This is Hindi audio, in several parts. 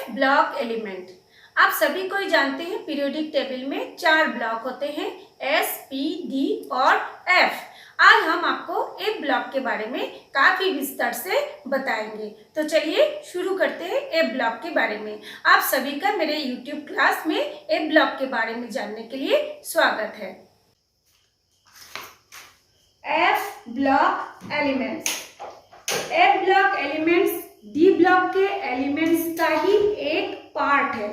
Block element. आप सभी को ही जानते हैं पीरियोडिक टेबल में 4 ब्लॉक होते हैं, एस, पी, डी और एफ। आज हम आपको ए ब्लॉक के बारे में काफी विस्तार से बताएंगे। तो चलिए शुरू करते हैं ए ब्लॉक के बारे में। आप सभी का मेरे YouTube क्लास में ए ब्लॉक के बारे में जानने के लिए स्वागत है। F block elements. F block elements D block के एलिमेंट्स का ही एक पार्ट है,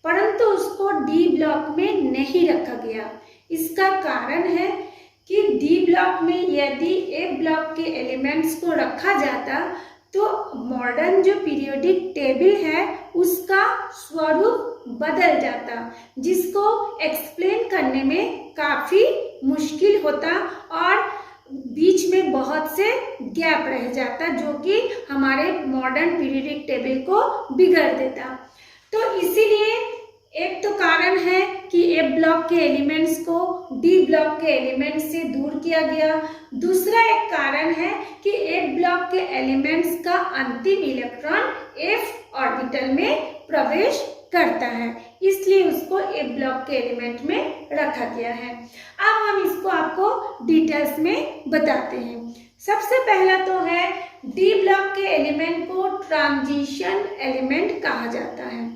परंतु उसको डी ब्लॉक में नहीं रखा गया। इसका कारण है कि डी ब्लॉक में यदि ए ब्लॉक के एलिमेंट्स को रखा जाता तो मॉडर्न जो पीरियोडिक टेबल है उसका स्वरूप बदल जाता, जिसको एक्सप्लेन करने में काफी मुश्किल होता और बीच में बहुत से गैप रह जाता, जो कि हमारे मॉडर्न पीरियोडिक टेबल को बिगाड़ देता। तो इसीलिए एक तो कारण है कि ए ब्लॉक के एलिमेंट्स को डी ब्लॉक के एलिमेंट्स से दूर किया गया। दूसरा एक कारण है कि ए ब्लॉक के एलिमेंट्स का अंतिम इलेक्ट्रॉन एफ ऑर्बिटल में प्रवेश करता है, इसलिए उसको ए ब्लॉक के एलिमेंट में रखा गया है। अब हम इसको आपको डिटेल्स में बताते हैं। सबसे पहला तो है डी ब्लॉक के एलिमेंट को ट्रांजिशन एलिमेंट कहा जाता है।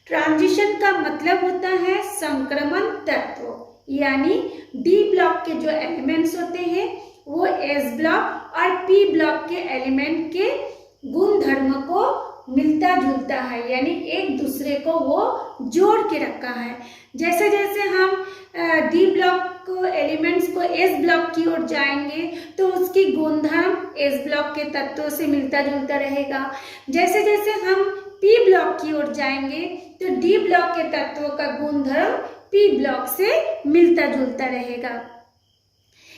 ट्रांजिशन का मतलब होता है संक्रमण तत्व, यानी डी ब्लॉक के जो एलिमेंट्स होते हैं वो एस ब्लॉक और पी ब्लॉक के एलिमेंट के गुण धर्म को मिलता जुलता है, यानी एक दूसरे को वो जोड़ के रखा है। जैसे जैसे हम डी ब्लॉक को एलिमेंट्स को एस ब्लॉक की ओर जाएंगे तो उसकी गुणधर्म एस ब्लॉक के तत्वों से मिलता जुलता रहेगा। जैसे जैसे हम पी ब्लॉक की ओर जाएंगे तो डी ब्लॉक के तत्वों का गुणधर्म पी ब्लॉक से मिलता जुलता रहेगा,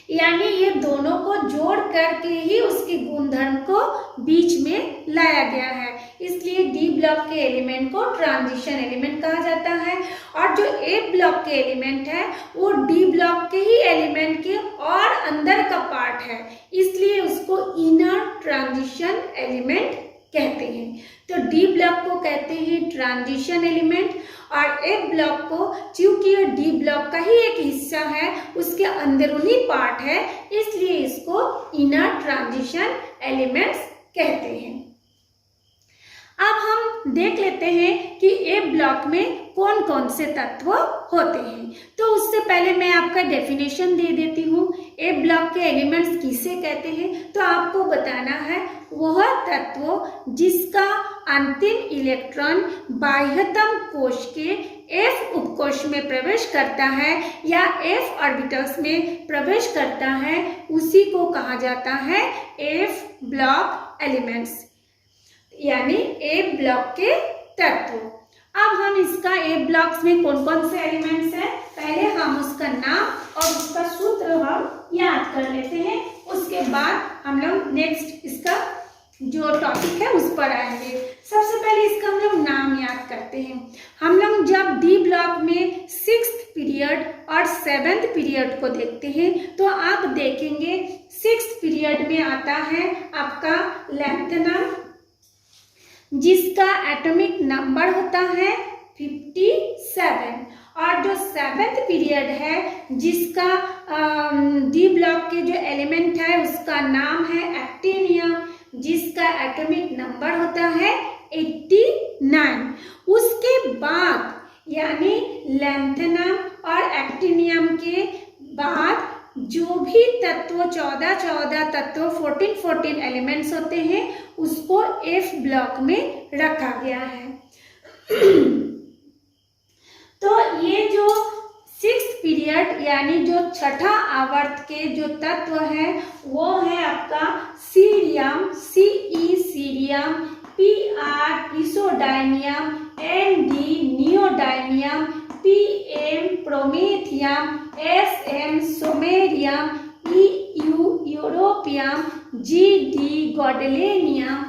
यानी ये दोनों को जोड़ करके ही उसके गुणधर्म को बीच में लाया गया है। इसलिए डी ब्लॉक के एलिमेंट को ट्रांजिशन एलिमेंट कहा जाता है और जो ए ब्लॉक के एलिमेंट है वो डी ब्लॉक के ही एलिमेंट के और अंदर का पार्ट है, इसलिए उसको इनर ट्रांजिशन एलिमेंट कहते हैं। तो डी ब्लॉक को कहते हैं ट्रांजिशन एलिमेंट और ए ब्लॉक को, चूंकि ये डी ब्लॉक का ही एक हिस्सा है, उसके अंदरूनी पार्ट है, इसलिए इसको इनर ट्रांजिशन एलिमेंट्स कहते हैं। अब हम देख लेते हैं कि ए ब्लॉक में कौन कौन से तत्व होते हैं। तो उससे पहले मैं आपका डेफिनेशन दे देती हूँ। ए ब्लॉक के एलिमेंट्स किसे कहते हैं, तो आपको बताना है वह तत्व जिसका अंतिम इलेक्ट्रॉन बाह्यतम कोश के एफ उपकोश में प्रवेश करता है या एफ ऑर्बिटल्स में प्रवेश करता है, उसी को कहा जाता है एफ ब्लॉक एलिमेंट्स, यानी ए ब्लॉक के तत्व। अब हम इसका ए ब्लॉक्स में कौन कौन से एलिमेंट्स हैं, पहले हम उसका नाम और उसका सूत्र हम याद कर लेते हैं, उसके बाद हम लोग नेक्स्ट इसका जो टॉपिक है उस पर आएंगे। सबसे पहले इसका हम लोग नाम याद करते हैं। हम लोग जब डी ब्लॉक में 6th पीरियड और 7th पीरियड को देखते हैं तो आप देखेंगे 6th पीरियड में आता है आपका लैंथनम, जिसका एटॉमिक नंबर होता है 57, और जो 7th पीरियड है जिसका डी ब्लॉक के जो एलिमेंट है उसका नाम है एक्टिनियम, जिसका एटॉमिक नंबर होता है 89। उसके बाद यानी लैंथनम और एक्टिनियम के बाद जो भी तत्व 14 तत्व 14 एलिमेंट्स होते हैं उसको एफ ब्लॉक में रखा गया है। तो ये जो 6th पीरियड यानी जो छठा आवर्त के जो तत्व है वो है आपका cerium, CE cerium, PR praseodymium, ND neodymium, PM promethium, SM samarium, EU europium, GD gadolinium,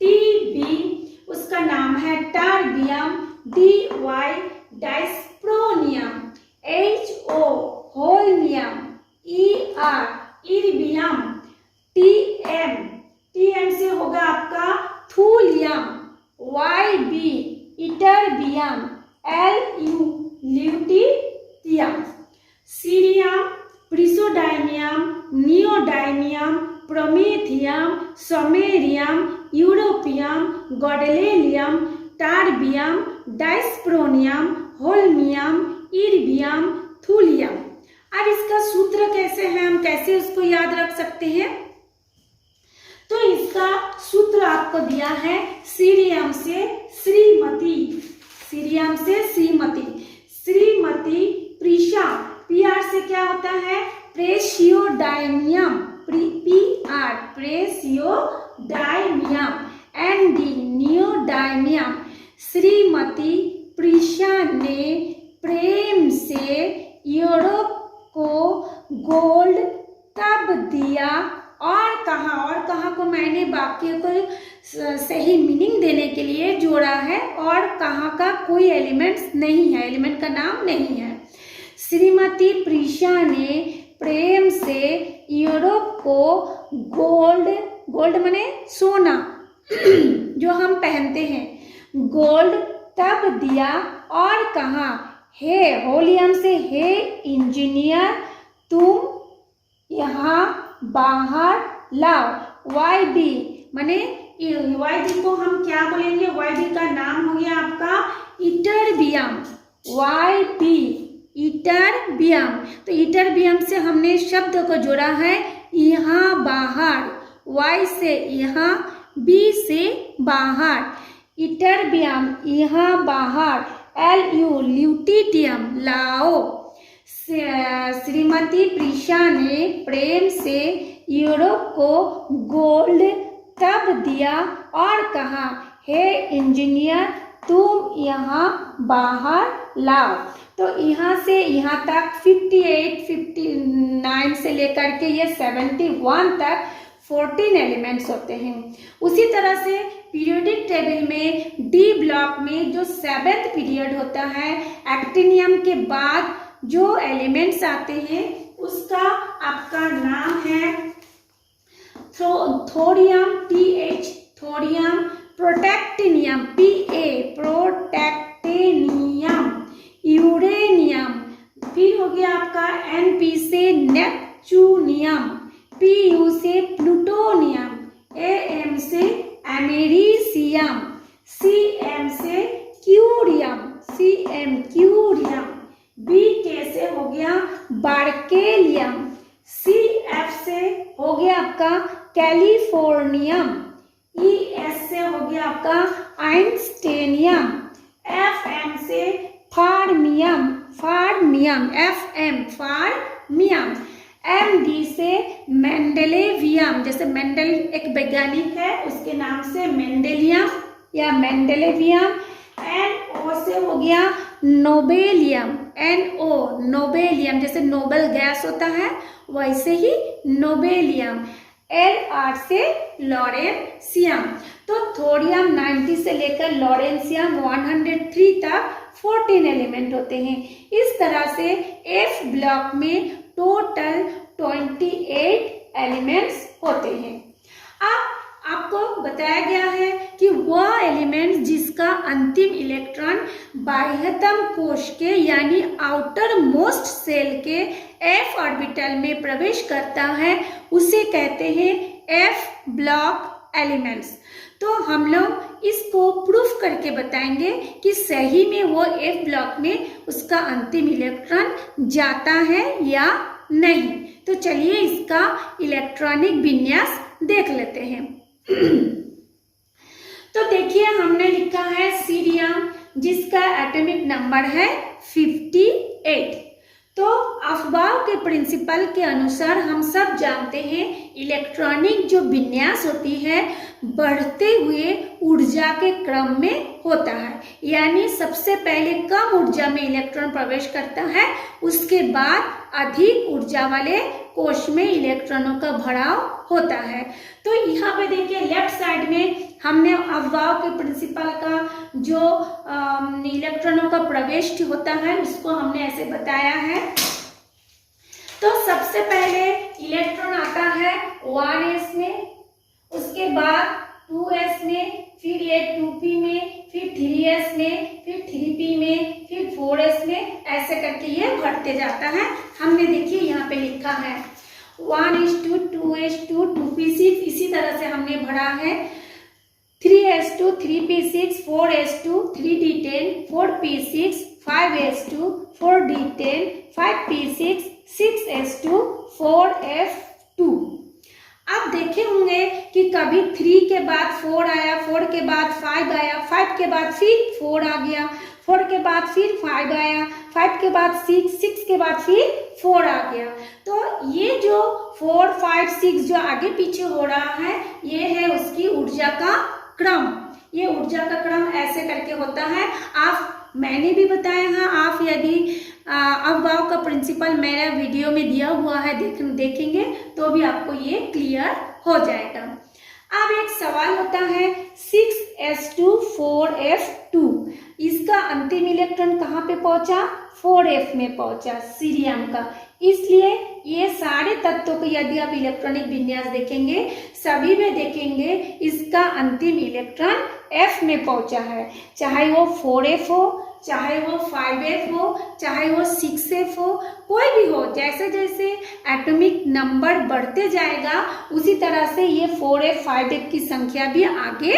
TB उसका नाम है terbium, DY dysprosium, HO holmium, ER erbium, TM से होगा आपका thulium, YB lutetium, lutetium, cerium, praseodymium, neodymium, promethium, samarium, europium, gadolinium, terbium, dysprosium, holmium, erbium, thulium. अब इसका सूत्र कैसे है, हम कैसे उसको याद रख सकते हैं? तो इसका सूत्र आपको दिया है सीरियम से श्रीमती, सीरियम से श्रीमती, श्रीमती प्रीशा, पीआर से क्या होता है? प्रेसियोडाइनियम, पीआर प्रेसियोडाइनियम, एनडी नियोडाइनियम। श्रीमती प्रीशा ने प्रेम से यूरोप को गोल्ड तब दिया और कहा को मैंने वाक्य को सही मीनिंग देने के लिए जोड़ा है, और कहाँ का कोई एलिमेंट्स नहीं है, एलिमेंट का नाम नहीं है। श्रीमती प्रीशा ने प्रेम से यूरोप को गोल्ड माने सोना जो हम पहनते हैं, गोल्ड तब दिया और कहा, हे होलियम से, हे इंजीनियर तुम यहाँ बाहर लाओ। वाई बी माने वाई बी को हम क्या बोलेंगे? वाई बी का नाम हो गया आपका इटरबियम, वाई बी इटरबियम। तो इटरबियम से हमने शब्द को जोड़ा है यहाँ बाहर, वाई से यहाँ, बी से बाहर, इटरबियम यहाँ बाहर, ल्यूटियम लाओ। श्रीमती प्रीशा ने प्रेम से यूरोप को गोल्ड तब दिया और कहा, हे इंजीनियर तुम यहाँ बाहर लाओ। तो यहाँ से यहाँ तक 58, 59 से लेकर के ये 71 तक 14 एलिमेंट्स होते हैं। उसी तरह से पीरियोडिक टेबल में डी ब्लॉक में जो 7th पीरियड होता है, एक्टिनियम के बाद जो एलिमेंट्स आते हैं उसका आपका नाम है thorium, TH thorium, protactinium, PA protactinium, uranium, फिर हो गया आपका NP से नेपच्यूनियम, PU से प्लूटोनियम, AM से अमेरिसियम, CM से क्यूरियम, क्यूरियम, BK से हो गया बार्केलियम, CF से हो गया आपका कैलिफोर्नियम, ES से हो गया आपका आइंस्टेनियम, FM से फार्मियम, FM फार्मियम, MD से मेंडेलेवियम, जैसे मेंडल एक वैज्ञानिक है उसके नाम से मेंडेलियम या मेंडेलेवियम, NO से हो गया नोबेलियम, NO नोबेलियम, जैसे नोबेल गैस होता है वैसे ही नोबेलियम, LR से लॉरेंसियम। तो थोरियम 90 से लेकर लॉरेंसियम 103 तक 14 एलिमेंट होते हैं। इस तरह से F ब्लॉक में टोटल 28 एलिमेंट्स होते हैं। अब आपको बताया गया है कि वह एलिमेंट जिसका अंतिम इलेक्ट्रॉन बाह्यतम कोश के यानी आउटर मोस्ट सेल के F ऑर्बिटल में प्रवेश करता है उसे कहते हैं F ब्लॉक एलिमेंट्स। तो हम लोग इसको प्रूफ करके बताएंगे कि सही में वो F ब्लॉक में उसका अंतिम इलेक्ट्रॉन जाता है या नहीं। तो चलिए इसका इलेक्ट्रॉनिक विन्यास देख लेते हैं। तो देखिए हमने लिखा है सीरियम जिसका एटॉमिक नंबर है 58। तो अफबाव के प्रिंसिपल के अनुसार हम सब जानते हैं इलेक्ट्रॉनिक जो विन्यास होती है बढ़ते हुए ऊर्जा के क्रम में होता है, यानी सबसे पहले कम ऊर्जा में इलेक्ट्रॉन प्रवेश करता है, उसके बाद अधिक ऊर्जा वाले कोश में इलेक्ट्रॉनों का भराव होता है। तो यहाँ पे देखिए लेफ्ट साइड में हमने अफबाव के प्रिंसिपल का जो इलेक्ट्रॉनों का प्रवेश होता है उसको हमने ऐसे बताया है। तो सबसे पहले इलेक्ट्रॉन आता है 1s में, उसके बाद 2s में, फिर ये 2p में, फिर 3s में, फिर 3p में, फिर 4s में, ऐसे करके ये बढ़ते जाता है। हमने देखिए यहाँ पे लिखा है 1:2, 2:2, 2p6, इसी तरह से हमने भरा है 3:2, 3p6, 4:2, 3d10, 4p6, 5:2, 4d10, 5p6, 6:2, 4f2। आप देखे होंगे कि कभी 3 के बाद 4 आया, 4 के बाद 5 आया, 5 के बाद फिर 4 आ गया, 4 के बाद फिर 5 आया, 5 के बाद 6, 6 के बाद फिर 4 आ गया। तो ये जो 4, 5, 6 जो आगे पीछे हो रहा है, ये है उसकी ऊर्जा का क्रम। ये ऊर्जा का क्रम ऐसे करके होता है। मैंने भी बताया है, आप यदि अफवाह का प्रिंसिपल मेरा वीडियो में दिया हुआ है, देखेंगे तो भी आपको ये क्लियर हो जाएगा। अब एक सवाल होता है 6s2, 4f2, इसका अंतिम इलेक्ट्रॉन कहाँ पे पहुंचा? 4f में पहुंचा, सीरियम का। इसलिए ये सारे तत्वों को यदि आप इलेक्ट्रॉनिक विन्यास देखेंगे, सभी में देखेंगे इसका अंतिम इलेक्ट्रॉन f में पहुंचा है। चाहे वो 4f हो, चाहे वो 5f हो, चाहे वो 6f हो, कोई भी हो, जैसे जैसे एटॉमिक नंबर बढ़ते जाएगा उसी तरह से ये 4f, 5f की संख्या भी आगे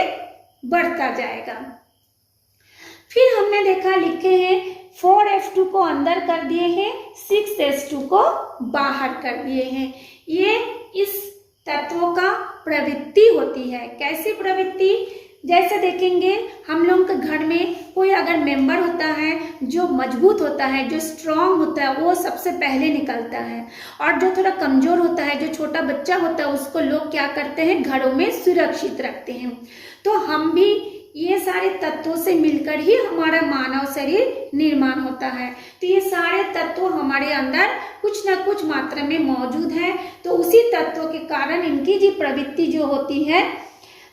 बढ़ता जाएगा। फिर हमने देखा, लिखे हैं 4f2 को अंदर कर दिए हैं, 6s2 को बाहर कर दिए हैं। ये इस तत्वों का प्रवृत्ति होती है। कैसी प्रवृत्ति? जैसे देखेंगे हम लोगों के घर में कोई अगर मेंबर होता है जो मजबूत होता है, जो स्ट्रांग होता है, वो सबसे पहले निकलता है। और जो थोड़ा कमजोर होता है, जो छोटा बच्चा होता है, उसको लोग क्या करते हैं, घरों में सुरक्षित रखते हैं। तो हम भी ये सारे तत्वों से मिलकर ही हमारा मानव शरीर निर्माण होता है। तो ये सारे तत्व हमारे अंदर कुछ ना कुछ मात्रा में मौजूद है। तो उसी तत्वों के कारण इनकी जी प्रवृत्ति जो होती है,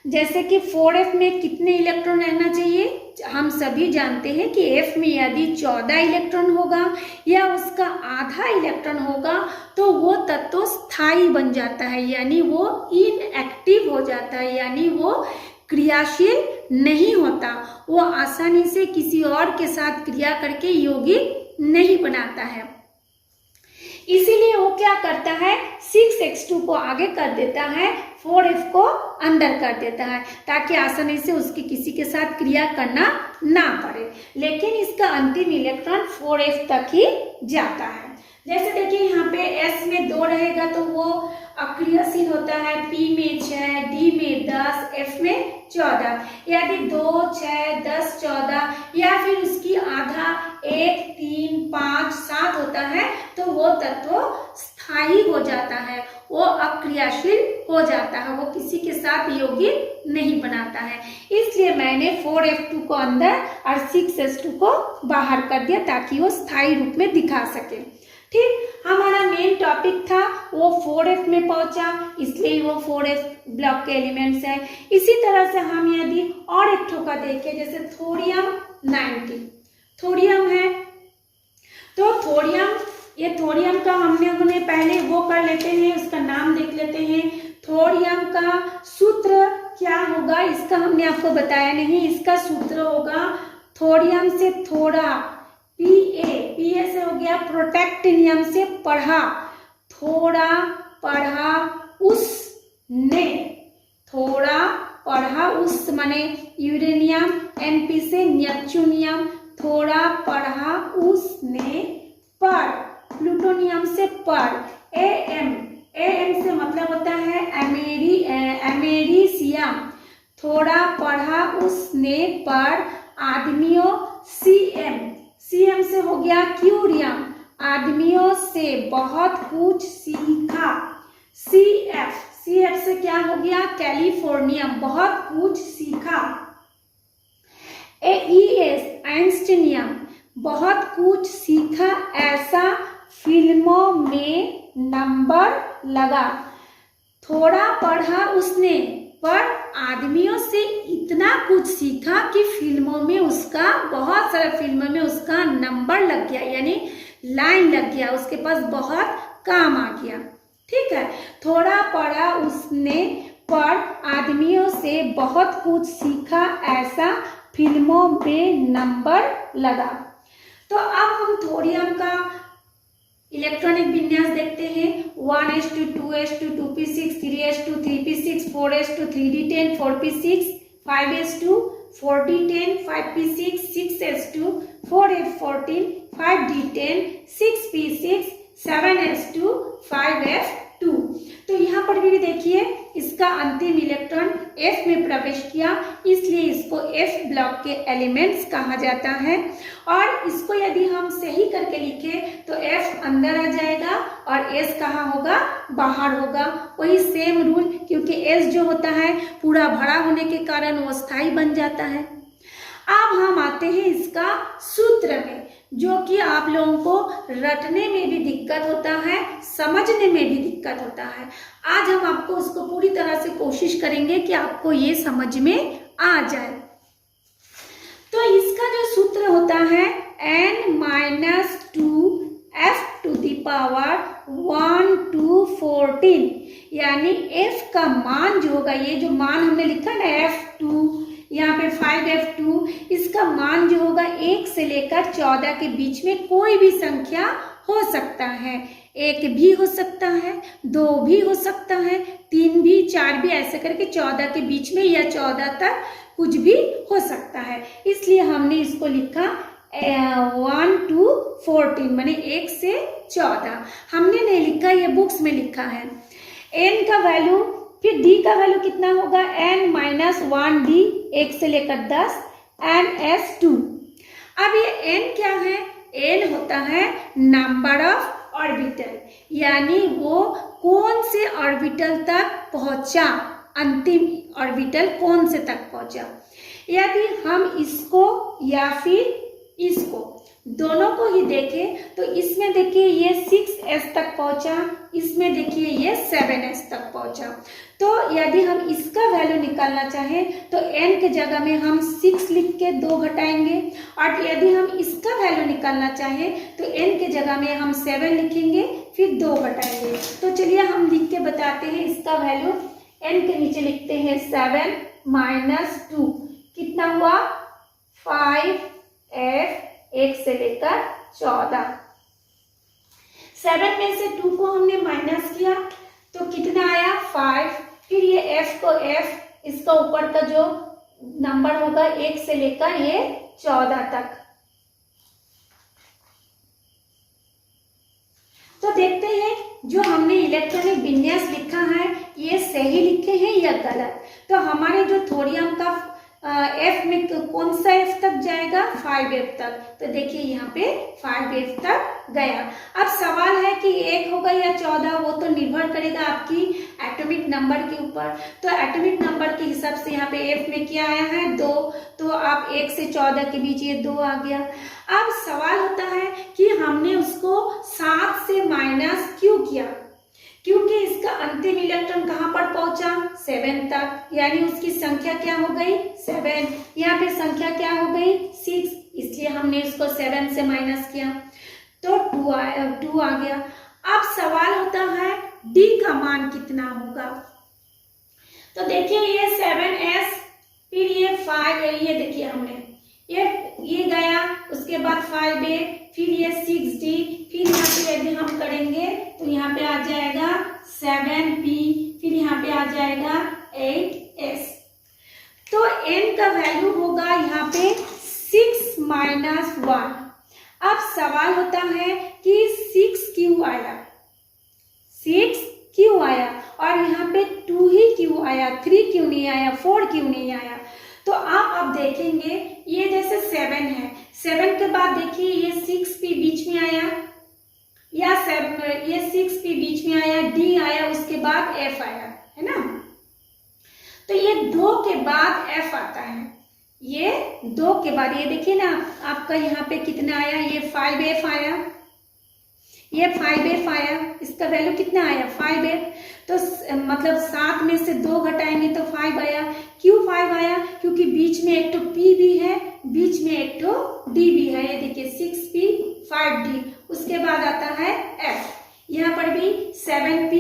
जैसे कि 4f में कितने इलेक्ट्रॉन रहना चाहिए? हम सभी जानते हैं कि f में यदि 14 इलेक्ट्रॉन होगा या उसका आधा इलेक्ट्रॉन होगा तो वो तत्व स्थायी बन जाता है, यानी वो इनएक्टिव हो जाता है, यानी वो क्रियाशील नहीं होता। वो आसानी से किसी और के साथ क्रिया करके यौगिक नहीं बनाता है। इसीलिए वो क्या करता है, 6x2 को आगे कर देता है, 4f को अंदर कर देता है, ताकि आसानी से उसकी किसी के साथ क्रिया करना ना पड़े। लेकिन इसका अंतिम इलेक्ट्रॉन 4f तक ही जाता है। जैसे देखिए यहाँ पे s में 2 रहेगा तो वो अक्रियाशील होता है, p में 6, d में 10, f में 14। यदि 2, 6, 10, 14 या फिर उसकी आधा 1, 3, 5, 7 होता है तो वो तत्व स्थायी हो जाता है, वो अक्रियाशील हो जाता है, वो किसी के साथ यौगिक नहीं बनाता है। इसलिए मैंने 4f2 को अंदर और 6s2 को बाहर कर दिया ताकि वो स्थायी रूप में दिखा सके। ठीक, हमारा मेन टॉपिक था वो 4f में पहुंचा, इसलिए वो 4f ब्लॉक के एलिमेंट्स है। इसी तरह से हम यदि और एक ठोका देखें, जैसे थोरियम 90, थोरियम है तो ये थोरियम का हमने पहले वो कर लेते हैं, उसका नाम देख लेते हैं। थोरियम का सूत्र क्या होगा, इसका हमने आपको बताया नहीं। इसका सूत्र होगा थोरियम से थोड़ा, Pa से हो गया प्रोटेक्टिनियम से पढ़ा, थोड़ा पढ़ा उसने, थोड़ा पढ़ा उस माने यूरेनियम, Np से नेपच्यूनियम, थोड़ा पढ़ा उसने पर, प्लूटोनियम से पर, Am से मतलब होता है अमेरिसियम, थोड़ा पढ़ा उसने पर आदमियों, Cm से हो गया क्यूरियम, आदमियों से बहुत कुछ सीखा, Cf से क्या हो गया कैलिफोर्नियम, बहुत कुछ सीखा, Es आइंस्टीनियम, बहुत कुछ सीखा, ऐसा फिल्मों में नंबर लगा। थोड़ा पढ़ा उसने पर आदमियों से इतना कुछ सीखा कि फिल्मों में उसका, बहुत सारे फिल्मों में उसका नंबर लग गया, यानी लाइन लग गया, उसके पास बहुत काम आ गया। ठीक है, थोड़ा पढ़ा उसने पर आदमियों से बहुत कुछ सीखा, ऐसा फिल्मों में नंबर लगा। तो अब हम थोरियम का इलेक्ट्रॉनिक विन्यास देखते हैं। 1s2 2s2 2p6 3s2 3p6 4s2 3d10 4p6 5s2 4d10 5p6 6s2 4f14 5d10 6p6 7s2 5f2। तो यहाँ पर भी देखिए इसका अंतिम इलेक्ट्रॉन F में प्रवेश किया, इसलिए इसको F ब्लॉक के एलिमेंट्स कहा जाता है। और इसको यदि हम सही करके लिखें तो F अंदर आ जाएगा और S कहाँ होगा, बाहर होगा। वही सेम रूल, क्योंकि S जो होता है पूरा भरा होने के कारण वो स्थायी बन जाता है। अब हम आते हैं इसका सूत्र में, जो कि आप लोगों को रटने में भी दिक्कत होता है, समझने में भी दिक्कत होता है। आज हम आपको उसको पूरी तरह से कोशिश करेंगे कि आपको ये समझ में आ जाए। तो इसका जो सूत्र होता है n-2f⁴ 1 to 14, यानी f का मान जो होगा, ये जो मान हमने लिखा ना f2, यहाँ पे 5f2, इसका मान जो होगा 1 से लेकर 14 के बीच में कोई भी संख्या हो सकता है। 1 भी हो सकता है, 2 भी हो सकता है, 3 भी, 4 भी, ऐसे करके 14 के बीच में या 14 तक कुछ भी हो सकता है। इसलिए हमने इसको लिखा 1 to 14, माने 1 से 14। हमने नहीं लिखा, ये बुक्स में लिखा है। n का वैल्यू, फिर d का वैल्यू कितना होगा, n-1d 1 से लेकर 10 ns2। अब ये n क्या है, n होता है नंबर ऑफ ऑर्बिटल, यानी वो कौन से ऑर्बिटल तक पहुंचा, अंतिम ऑर्बिटल कौन से तक पहुंचा। यदि हम इसको या फिर इसको दोनों को ही देखें तो इसमें देखिए ये 6s तक पहुंचा, इसमें देखिए ये 7s तक पहुंचा। तो यदि हम इसका वैल्यू निकालना चाहें तो n के जगह में हम 6 लिख के 2 घटाएंगे, और यदि हम इसका वैल्यू निकालना चाहें तो n के जगह में हम 7 लिखेंगे, फिर 2 घटाएंगे। तो चलिए हम लिख के बताते हैं इसका वैल्यू। n के नीचे लिखते हैं 7 - 2, कितना हुआ 5f 1 से लेकर 14। 7 में से 2 को हमने माइनस किया तो कितना आया 5। फिर ये f को f, इसका ऊपर का जो नंबर होगा 1 से लेकर ये 14 तक। तो देखते हैं जो हमने इलेक्ट्रॉनिक विन्यास लिखा है ये सही लिखे हैं या गलत। तो हमारे जो थोरियम का f में कौन सा f तक जाएगा, 5f तक। तो देखिए यहाँ पे 5f तक गया। अब सवाल है कि 1 होगा या 14, वो तो निर्भर करेगा आपकी एटॉमिक नंबर के ऊपर। तो एटॉमिक नंबर के हिसाब से यहाँ पे f में क्या आया है 2, तो आप 1 से 14 के बीच ये 2 आ गया। अब सवाल होता है कि हमने उसको 7 से माइनस क्यों किया, क्योंकि इसका अंतिम इलेक्ट्रॉन कहाँ पर पहुंचा 7 तक, यानी उसकी संख्या क्या हो गई 7। यहाँ पे संख्या क्या हो गई 6, इसलिए हमने इसको 7 से माइनस किया तो 2 आ गया। अब सवाल होता है d का मान कितना होगा। तो देखिए ये 7s, फिर ये 5, ये देखिए हमने ये गया, उसके बाद 5a, फिर ये 6d, फिर यहाँ पे यदि हम करेंगे तो यहाँ पे आ जाएगा 7p, फिर यहाँ पे आ जाएगा 8s। तो n का वैल्यू होगा यहाँ पे 6 - 1। अब सवाल होता है कि 6 क्यों आया, 6 क्यों आया, और यहाँ पे 2 ही क्यों आया, 3 क्यों नहीं आया, 4 क्यों नहीं आया। तो आप अब देखेंगे ये जैसे 7 है, 7 के बाद देखिए ये 6p बीच में आया, या 7 ये 6p बीच में आया, d आया, उसके बाद f आया, है ना। तो ये 2 के बाद f आता है, ये 2 के बाद ये देखिए ना आपका यहाँ पे कितना आया, ये 5f आया, ये 5f आया, इसका वैल्यू कितना आया 5f। तो मतलब 7 में से 2 घटाएंगे तो 5 आया। क्यों 5 आया, क्योंकि बीच में एक तो p भी है, बीच में एक तो d भी है। ये देखिए 6p 5d, उसके बाद आता है f, यहाँ पर भी 7p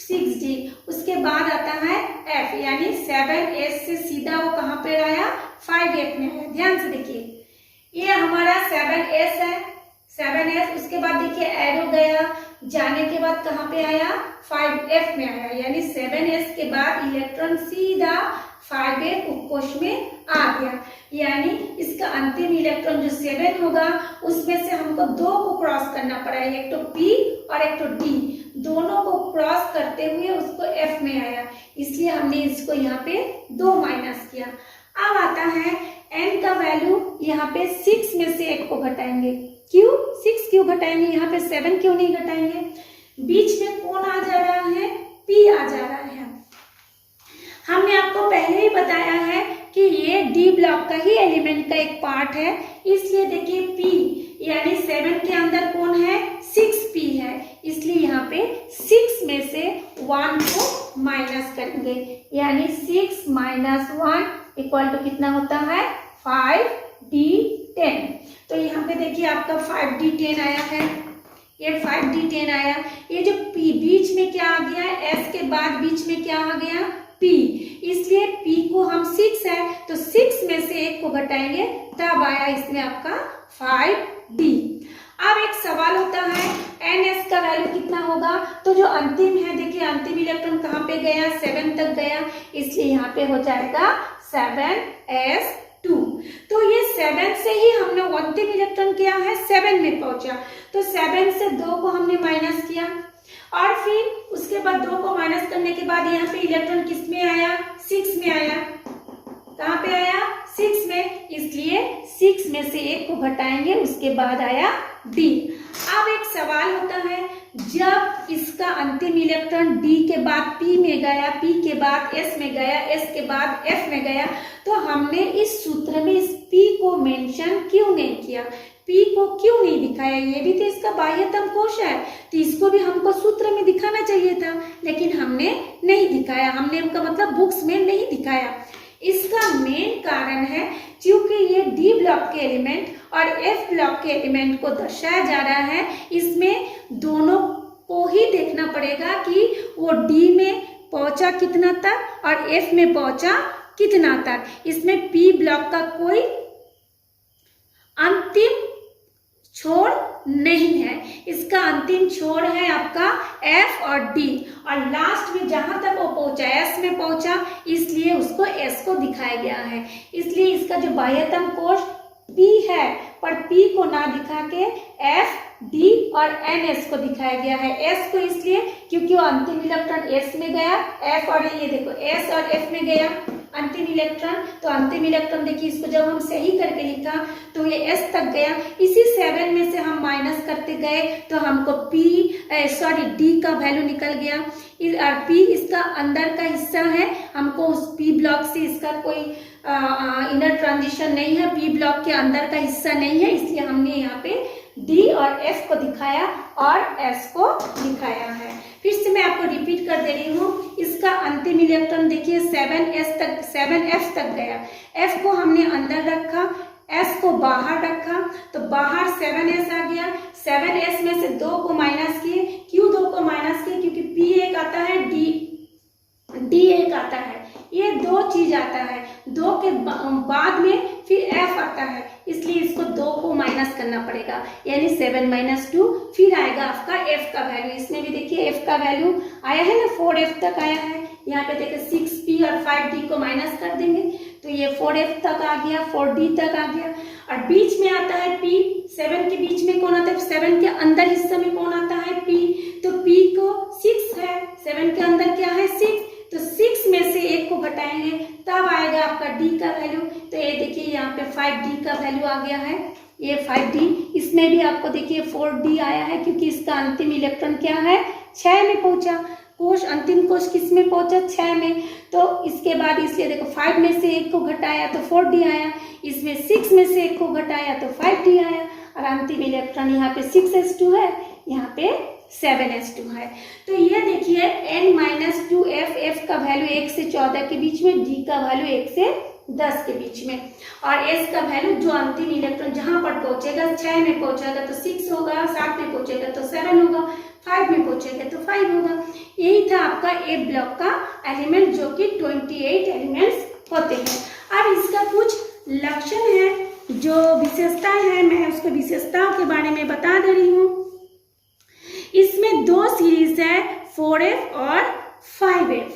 6d, उसके बाद आता है f, यानी 7s से सीधा वो कहाँ पे आया 5f में आया। देखिए ये हमारा 7s है, 7s। उसके बाद देखिए एरो गया, जाने के बाद कहाँ पे आया, 5f में आया, यानी 7s के बाद इलेक्ट्रॉन सीधा 5f उपकोष में आ गया। यानी इसका अंतिम इलेक्ट्रॉन जो 7 होगा उसमें से हमको 2 को क्रॉस करना पड़ा है, एक तो p और एक तो d, दोनों को क्रॉस करते हुए उसको f में आया, इसलिए हमने इसको यहाँ पे 2 माइनस किया। अब आता है n का वैल्यू, यहाँ पे 6 में से 1 को घटाएंगे। क्यों 6 क्यों घटाएंगे, यहाँ पे 7 क्यों नहीं घटाएंगे? बीच में कौन आ जा रहा है, p आ जा रहा है। हमने आपको पहले ही बताया है कि ये डी ब्लॉक का ही एलिमेंट का एक पार्ट है, इसलिए देखिए p यानी 7 के अंदर कौन है, 6p है, इसलिए यहाँ पे 6 में से 1 को माइनस करेंगे, यानी 6 माइनस 1 इक्वल टू कितना होता है, 5d10। तो यहाँ पे देखिए आपका 5d10 आया है, ये 5d10 आया। ये जो p बीच में क्या आ गया है, s के बाद बीच में क्या आ गया, p, इसलिए p को हम 6 है तो 6 में से 1 को घटाएंगे, तब आया इसमें आपका 5d। अब एक सवाल होता है ns का वैल्यू कितना होगा, तो जो अंतिम है देखिए अंतिम इलेक्ट्रॉन कहाँ पे गया, 7 तक गया, इसलिए यहाँ पे हो जाएगा 7s2। तो ये 7 से ही हमने अंतिम इलेक्ट्रॉन किया है 7 में पहुंचा, तो 7 से 2 को हमने माइनस किया और फिर उसके बाद 2 को माइनस करने के बाद यहाँ पे इलेक्ट्रॉन किस में आया, 6 में आया। कहाँ पे आया, 6 में, इसलिए 6 में से 1 को घटाएंगे, उसके बाद आया d। अब एक सवाल होता है, जब इसका अंतिम इलेक्ट्रॉन d के बाद p में गया, p के बाद s में गया, s के बाद f में गया, तो हमने इस सूत्र में इस p को मेंशन क्यों नहीं किया, p को क्यों नहीं दिखाया? ये भी तो इसका बाह्यतम कोश है, तो इसको भी हमको सूत्र में दिखाना चाहिए था, लेकिन हमने नहीं दिखाया, हमने उनका मतलब बुक्स में नहीं दिखाया। इसका मेन कारण है क्योंकि ये डी ब्लॉक के एलिमेंट और एफ ब्लॉक के एलिमेंट को दर्शाया जा रहा है, इसमें दोनों को ही देखना पड़ेगा कि वो डी में पहुंचा कितना तक और एफ में पहुंचा कितना तक। इसमें पी ब्लॉक का कोई अंतिम छोर नहीं है, इसका अंतिम छोर है आपका एफ और डी, और लास्ट में जहां तक वो पहुंचा एस में पहुंचा, इसलिए उसको एस को दिखाया गया है। इसलिए इसका जो बाह्यतम कोश पी है, पर पी को ना दिखा के एफ, डी और एन एस को दिखाया गया है। एस को इसलिए क्योंकि वो अंतिम इलेक्ट्रॉन एस में गया, एफ और ये देखो एस और एफ में गया अंतिम इलेक्ट्रॉन, तो अंतिम इलेक्ट्रॉन देखिए इसको जब हम सही करके लिखा तो ये एस तक गया, इसी 7 में से हम माइनस करते गए तो हमको डी का वैल्यू निकल गया। और पी इसका अंदर का हिस्सा है, हमको उस पी ब्लॉक से इसका कोई इनर ट्रांजिशन नहीं है, पी ब्लॉक के अंदर का हिस्सा नहीं है, इसलिए हमने यहाँ पे डी और एफ को दिखाया और एस को दिखाया है। फिर से मैं आपको रिपीट कर दे रही हूँ, इसका अंतिम इलेक्ट्रॉन देखिए 7f तक गया, f को हमने अंदर रखा, s को बाहर रखा, तो बाहर 7s आ गया, 7s में से 2 को माइनस किए। क्यों 2 को माइनस किए? क्योंकि p एक आता है, d एक आता है, ये 2 चीज आता है, 2 के बाद में फिर f आता है, इसलिए इसको 2 को माइनस करना पड़ेगा, यानी 7 माइनस 2, फिर आएगा आपका f का वैल्यू। इसमें भी देखिए f का वैल्यू आया है ना, 4f तक आया है। यहाँ पे देखिए 6p और 5d को माइनस कर देंगे तो ये 4f तक आ गया, 4d तक आ गया, और बीच में आता है p। 7 के बीच में कौन आता है? 7 के अंदर हिस्से में कौन आता है? p। तो p को 6 है, 7 के अंदर क्या है? 6, तो 6 में से 1 को घटाएंगे तब आएगा आपका d का वैल्यू। तो ये देखिए यहाँ पे 5d का वैल्यू आ गया है, ये 5d। इसमें भी आपको देखिए 4d आया है क्योंकि इसका अंतिम इलेक्ट्रॉन क्या है? 6 में पहुंचा, कोश अंतिम कोश किस में पहुंचा? 6 में। तो इसके बाद इसलिए देखो 5 में से 1 को घटाया तो 4d आया, इसमें 6 में से 1 को घटाया तो 5d आया, और अंतिम इलेक्ट्रॉन यहाँ पे 6s2 है, यहाँ पे 7s2 है। तो ये देखिए n-2f, f का वैल्यू 1 से 14 के बीच में, d का वैल्यू 1 से 10 के बीच में, और s का वैल्यू जो अंतिम इलेक्ट्रॉन जहां पर पहुंचेगा, 6 में पहुंचेगा तो 6 होगा, 7 में पहुंचेगा तो 7 होगा, 5 में पहुंचेगा तो 5 होगा। यही था आपका ए ब्लॉक का एलिमेंट, जो कि 28 एलिमेंट्स होते हैं। अब इसका कुछ लक्षण है जो विशेषताएं हैं मैं उसके विशेषताओं के बारे में बता दे रही हूँ। इसमें 2 सीरीज है 4f और 5f,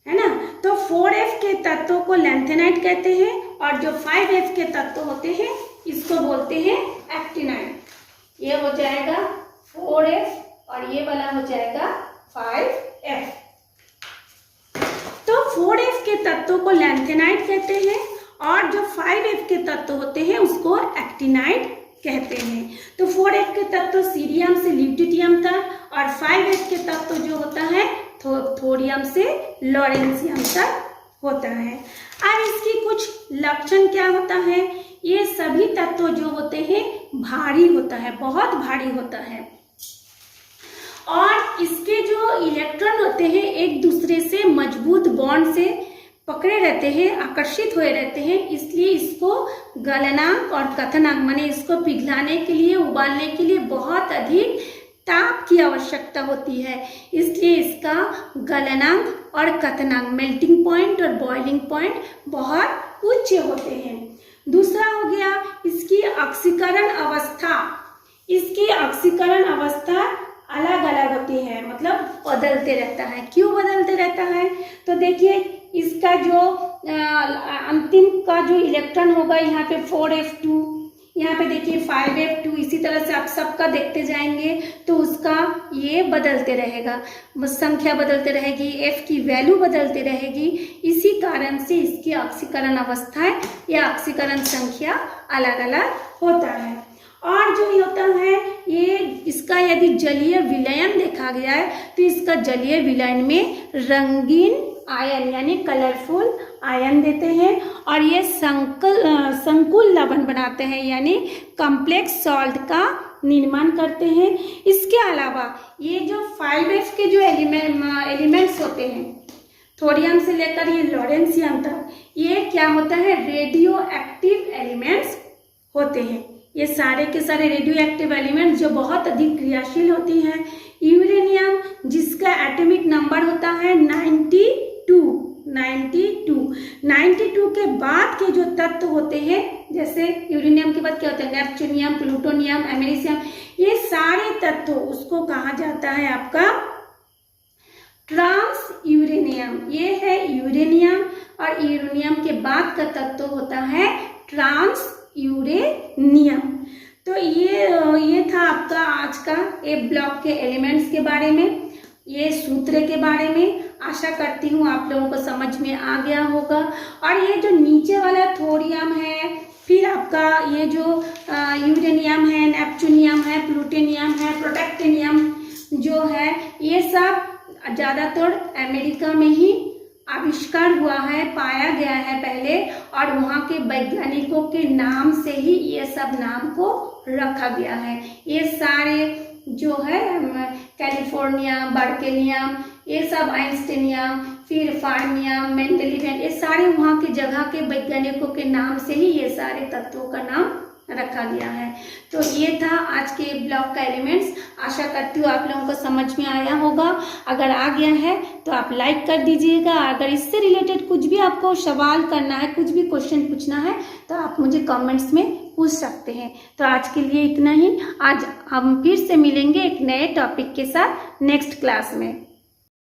है ना। तो 4f के तत्वों को लैंथेनाइड कहते हैं और जो 5f के तत्व होते हैं इसको बोलते हैं एक्टिनाइड। ये हो जाएगा 4f और ये वाला हो जाएगा 5f। तो 4f के तत्वों को लैंथेनाइड कहते हैं और जो 5f के तत्व होते हैं उसको एक्टिनाइड कहते हैं। तो 4f के तत्व सीरियम से ल्यूटियम तक और 5f के तत्व जो होता है थोरियम से लॉरेंसियम तक होता है। अब इसकी कुछ लक्षण क्या होता है, ये सभी तत्व जो होते हैं भारी होता है, बहुत भारी होता है और इसके जो इलेक्ट्रॉन होते हैं एक दूसरे से मजबूत बॉन्ड से पकड़े रहते हैं, आकर्षित हुए रहते हैं, इसलिए इसको गलनांक और कथनांक माने इसको पिघलाने के लिए, उबालने के लिए बहुत अधिक ताप की आवश्यकता होती है, इसलिए इसका गलनांक और कथनांक मेल्टिंग पॉइंट और बॉइलिंग पॉइंट बहुत उच्च होते हैं। दूसरा हो गया इसकी ऑक्सीकरण अवस्था। इसकी ऑक्सीकरण अवस्था अलग अलग होती है, मतलब बदलते रहता है। क्यों बदलते रहता है, तो देखिए इसका जो अंतिम का जो इलेक्ट्रॉन होगा यहाँ पे 4f2, यहाँ पे देखिए 5f2, इसी तरह से आप सबका देखते जाएंगे तो उसका ये बदलते रहेगा, संख्या बदलते रहेगी, f की वैल्यू बदलते रहेगी। इसी कारण से इसकी ऑक्सीकरण अवस्थाएं या ऑक्सीकरण संख्या अलग अलग होता है। और जो होता है ये इसका यदि जलीय विलयन देखा गया है तो इसका जलीय विलयन में रंगीन आयन यानी कलरफुल आयन देते हैं और ये संकुल लवण बनाते हैं यानी कॉम्प्लेक्स सॉल्ट का निर्माण करते हैं। इसके अलावा ये जो 5f के जो एलिमेंट्स होते हैं थोरियम से लेकर ये लॉरेंसियम तक, ये क्या होता है रेडियो एक्टिव एलिमेंट्स होते हैं। ये सारे के सारे रेडियो एक्टिव एलिमेंट्स जो बहुत अधिक क्रियाशील होती हैं। यूरेनियम जिसका एटॉमिक नंबर होता है 92 के बाद के जो तत्व होते हैं, जैसे यूरेनियम के बाद क्या होता है नेपच्यूनियम, प्लूटोनियम, अमेरिशियम, ये सारे तत्व उसको कहा जाता है आपका ट्रांस यूरेनियम। ये है यूरेनियम और यूरेनियम के बाद का तत्व होता है ट्रांस यूरेनियम। तो ये था आपका आज का ए ब्लॉक के एलिमेंट्स के बारे में, ये सूत्र के बारे में। आशा करती हूँ आप लोगों को समझ में आ गया होगा। और ये जो नीचे वाला थोरियम है, फिर आपका ये जो यूरेनियम है, नेपच्यूनियम है, प्लूटोनियम है, प्रोटेक्टिनियम जो है, ये सब ज़्यादातर अमेरिका में ही आविष्कार हुआ है, पाया गया है पहले, और वहाँ के वैज्ञानिकों के नाम से ही ये सब नाम को रखा गया है। ये सारे जो है कैलिफोर्निया, बर्केलियम, ये सब आइंस्टीनियम, फिर फार्मियम, मेंडेलिवियम, ये सारे वहाँ के जगह के वैज्ञानिकों के नाम से ही ये सारे तत्वों का नाम रखा गया है। तो ये था आज के ब्लॉक का एलिमेंट्स। आशा करती हूँ आप लोगों को समझ में आया होगा। अगर आ गया है तो आप लाइक कर दीजिएगा। अगर इससे रिलेटेड कुछ भी आपको सवाल करना है, कुछ भी क्वेश्चन पूछना है तो आप मुझे कमेंट्स में पूछ सकते हैं। तो आज के लिए इतना ही। आज हम फिर से मिलेंगे एक नए टॉपिक के साथ नेक्स्ट क्लास में।